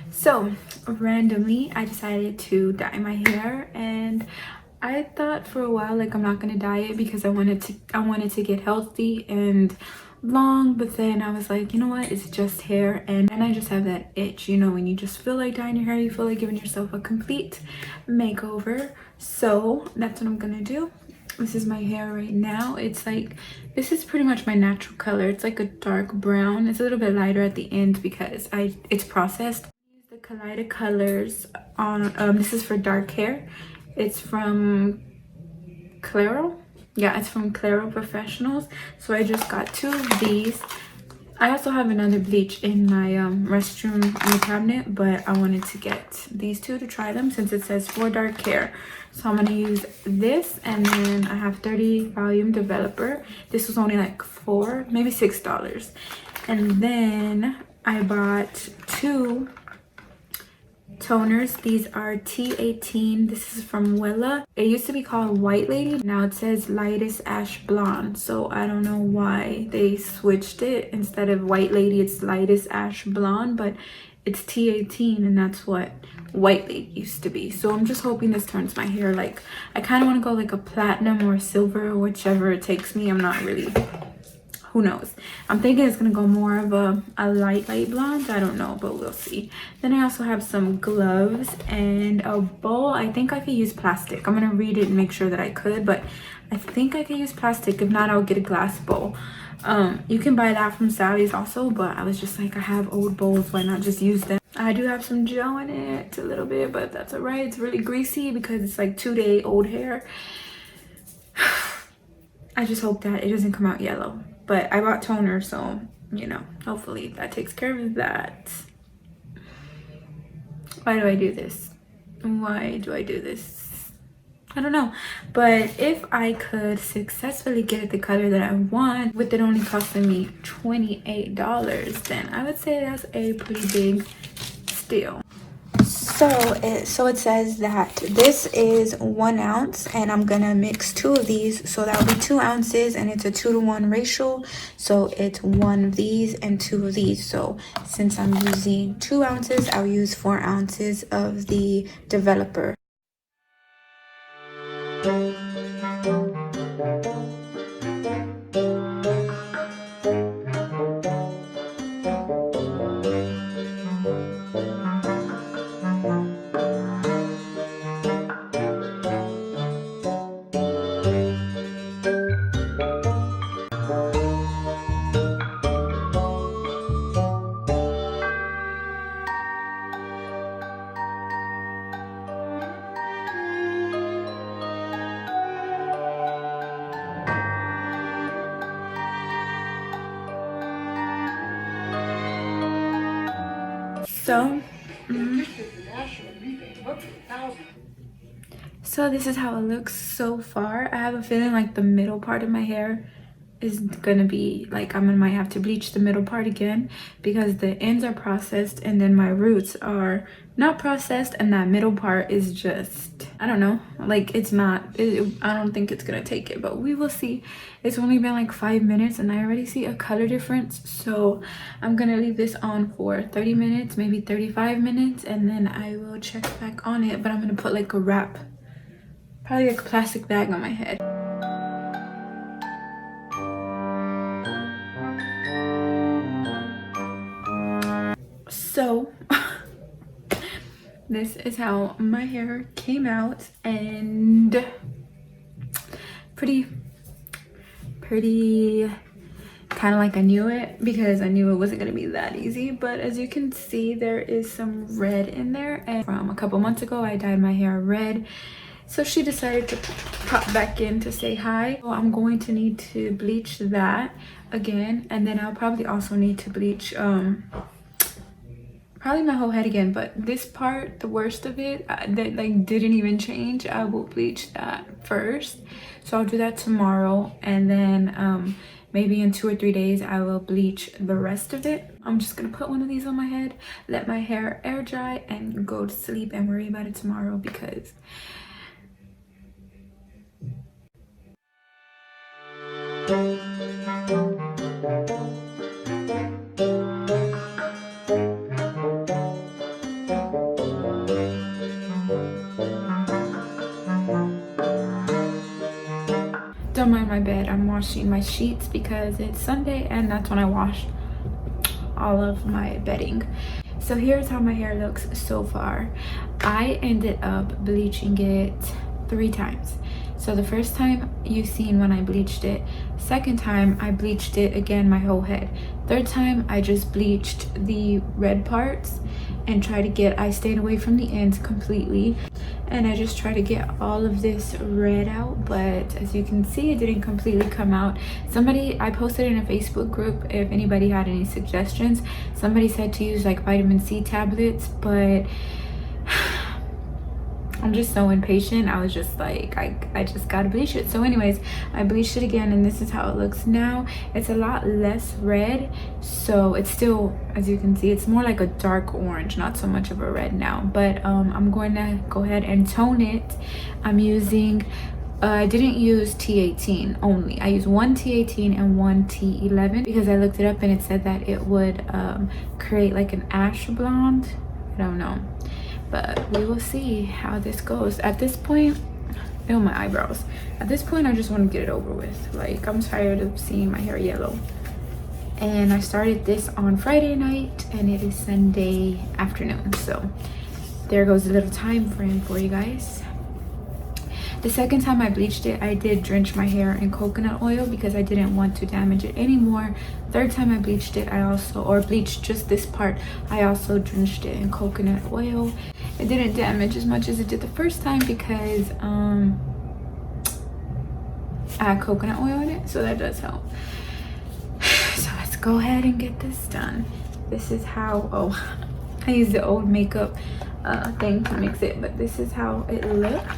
So randomly I decided to dye my hair, and I thought for a while like I'm not gonna dye it because I wanted to get healthy and long, but then I was like, you know what, it's just hair. And I just have that itch, you know, when you just feel like dyeing your hair, you feel like giving yourself a complete makeover. So that's what I'm gonna do. This is my hair right now. It's like, this is pretty much my natural color. It's like a dark brown. It's a little bit lighter at the end because it's processed. I use the Kaleidocolors on this is for dark hair. It's from Claro. Yeah, it's from Claro Professionals. So I just got 2 of these. I also have another bleach in my restroom in the cabinet, but I wanted to get these 2 to try them since it says for dark hair. So I'm gonna use this, and then I have 30 volume developer. This was only like $4, maybe $6. And then I bought 2 toners. These are T18. This is from Wella. It used to be called White Lady. Now it says Lightest Ash Blonde. So I don't know why they switched it. Instead of White Lady, it's Lightest Ash Blonde, but it's T18, and that's what White Lady used to be. So I'm just hoping this turns my hair like, I kind of want to go like a platinum or silver, whichever it takes me. I'm not really, who knows. I'm thinking it's gonna go more of a light blonde. I don't know, but we'll see. Then I also have some gloves and a bowl. I think I could use plastic. I'm gonna read it and make sure that I could, but I think I could use plastic. If not, I'll get a glass bowl. You can buy that from Sally's also, but I was just like, I have old bowls, why not just use them? I do have some gel in it a little bit, but that's all right. It's really greasy because it's like 2-day-old hair. I just hope that it doesn't come out yellow. But I bought toner, so, you know, hopefully that takes care of that. Why do I do this? Why do I do this? I don't know. But if I could successfully get it the color that I want, with it only costing me $28, then I would say that's a pretty big steal. So it says that this is 1 ounce, and I'm gonna mix 2 of these, so that'll be 2 ounces, and it's a 2-to-1 ratio. So it's 1 of these and 2 of these. So since I'm using 2 ounces, I'll use 4 ounces of the developer. So this is how it looks so far. I have a feeling like the middle part of my hair is gonna be like, might have to bleach the middle part again because the ends are processed and then my roots are not processed, and that middle part is just, I don't know, like it's not, I don't think it's gonna take it, but we will see. It's only been like 5 minutes and I already see a color difference, so I'm gonna leave this on for 30 minutes, maybe 35 minutes, and then I will check back on it. But I'm gonna put like a wrap, probably like a plastic bag on my head. So this is how my hair came out, and pretty kind of like I knew it, because I knew it wasn't going to be that easy. But as you can see, there is some red in there, and from a couple months ago I dyed my hair red, so she decided to pop back in to say hi. So I'm going to need to bleach that again, and then I'll probably also need to bleach probably my whole head again. But this part, the worst of it, that like didn't even change, I will bleach that first. So I'll do that tomorrow, and then maybe in 2 or 3 days I will bleach the rest of it. I'm just gonna put one of these on my head, let my hair air dry, and go to sleep and worry about it tomorrow, because I'm on my bed, I'm washing my sheets because it's Sunday and that's when I wash all of my bedding. So here's how my hair looks so far. I ended up bleaching it 3 times. So the first time you've seen when I bleached it, second time I bleached it again my whole head, third time I just bleached the red parts and I stayed away from the ends completely, and I just try to get all of this red out, but as you can see, it didn't completely come out. I posted in a Facebook group if anybody had any suggestions. Somebody said to use like vitamin C tablets, but I'm just so impatient. I was just like, I just gotta bleach it. So anyways, I bleached it again, and this is how it looks now. It's a lot less red, so it's still, as you can see, it's more like a dark orange, not so much of a red now. But I'm going to go ahead and tone it. I'm using I didn't use T18 only. I used one T18 and one T11 because I looked it up and it said that it would create like an ash blonde. I don't know, but we will see how this goes. At this point, ew, my eyebrows. At this point, I just want to get it over with. Like, I'm tired of seeing my hair yellow. And I started this on Friday night and it is Sunday afternoon. So there goes a little time frame for you guys. The second time I bleached it, I did drench my hair in coconut oil because I didn't want to damage it anymore. Third time I bleached it, bleached just this part, I also drenched it in coconut oil. It didn't damage as much as it did the first time because I had coconut oil in it, so that does help. So let's go ahead and get this done. This is how, I used the old makeup thing to mix it, but this is how it looks.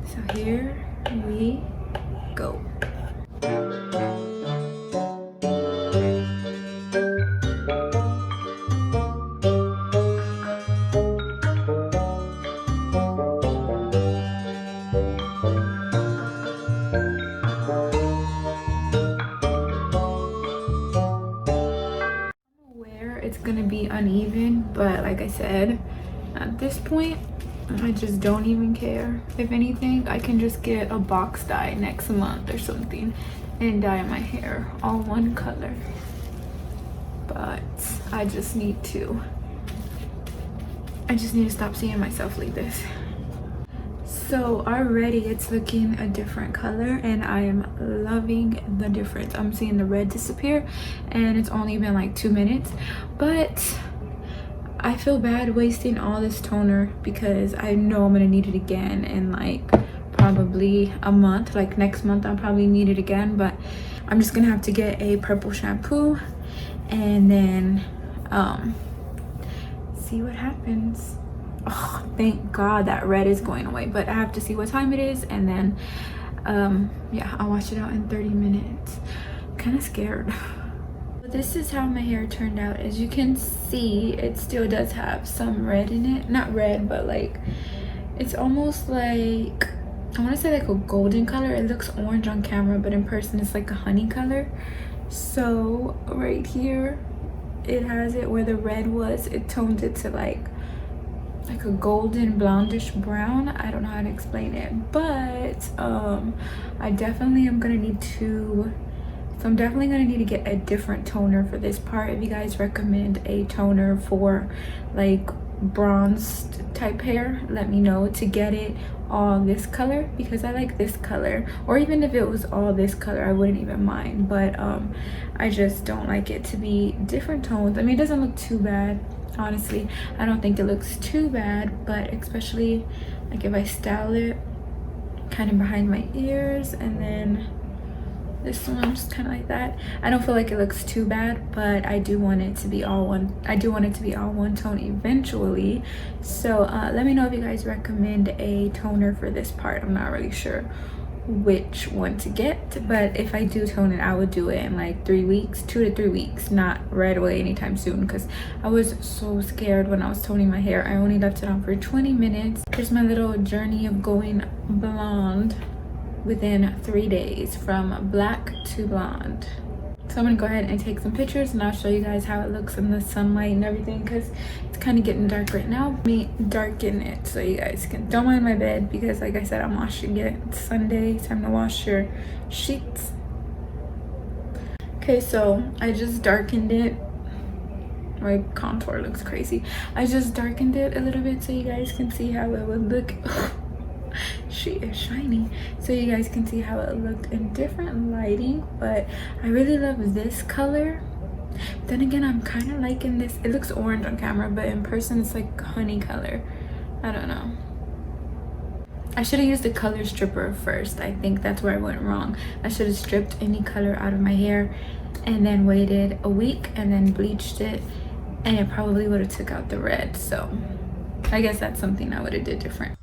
So here we go. It's gonna be uneven, but like I said, at this point I just don't even care. If anything, I can just get a box dye next month or something and dye my hair all one color, but I just need to stop seeing myself like this. So already it's looking a different color and I am loving the difference. I'm seeing the red disappear and it's only been like 2 minutes, but I feel bad wasting all this toner because I know I'm gonna need it again in like probably a month. Like next month I'll probably need it again, but I'm just gonna have to get a purple shampoo and then see what happens. Oh, thank God that red is going away, but I have to see what time it is and then yeah, I'll wash it out in 30 minutes. I'm kind of scared. This is how my hair turned out. As you can see, it still does have some red in it. Not red, but like it's almost like, I want to say like a golden color. It looks orange on camera, but in person it's like a honey color. So right here it has it where the red was, it toned it to like a golden blondish brown. I don't know how to explain it, but I definitely am gonna need to, so I'm definitely gonna need to get a different toner for this part. If you guys recommend a toner for like bronzed type hair, let me know, to get it all this color, because I like this color, or even if it was all this color I wouldn't even mind, but I just don't like it to be different tones. I mean, it doesn't look too bad, honestly. I don't think it looks too bad, but especially like if I style it kind of behind my ears and then this one just kind of like that, I don't feel like it looks too bad, but I do want it to be all one. I do want it to be all one tone eventually. So let me know if you guys recommend a toner for this part. I'm not really sure which one to get, but if I do tone it, I would do it in like 3 weeks, 2 to 3 weeks, not right away anytime soon, because I was so scared when I was toning my hair. I only left it on for 20 minutes. Here's my little journey of going blonde within 3 days, from black to blonde. So I'm gonna go ahead and take some pictures and I'll show you guys how it looks in the sunlight and everything, because it's kind of getting dark right now. Let me darken it so you guys can, don't mind my bed because like I said, I'm washing it. It's Sunday, time to wash your sheets. Okay, so I just darkened it. My contour looks crazy. I just darkened it a little bit so you guys can see how it would look. She is shiny, so you guys can see how it looked in different lighting. But I really love this color. Then again, I'm kind of liking this. It looks orange on camera, but in person it's like honey color. I don't know. I should have used the color stripper first. I think that's where I went wrong. I should have stripped any color out of my hair and then waited a week and then bleached it, and it probably would have took out the red. So I guess that's something I would have did different.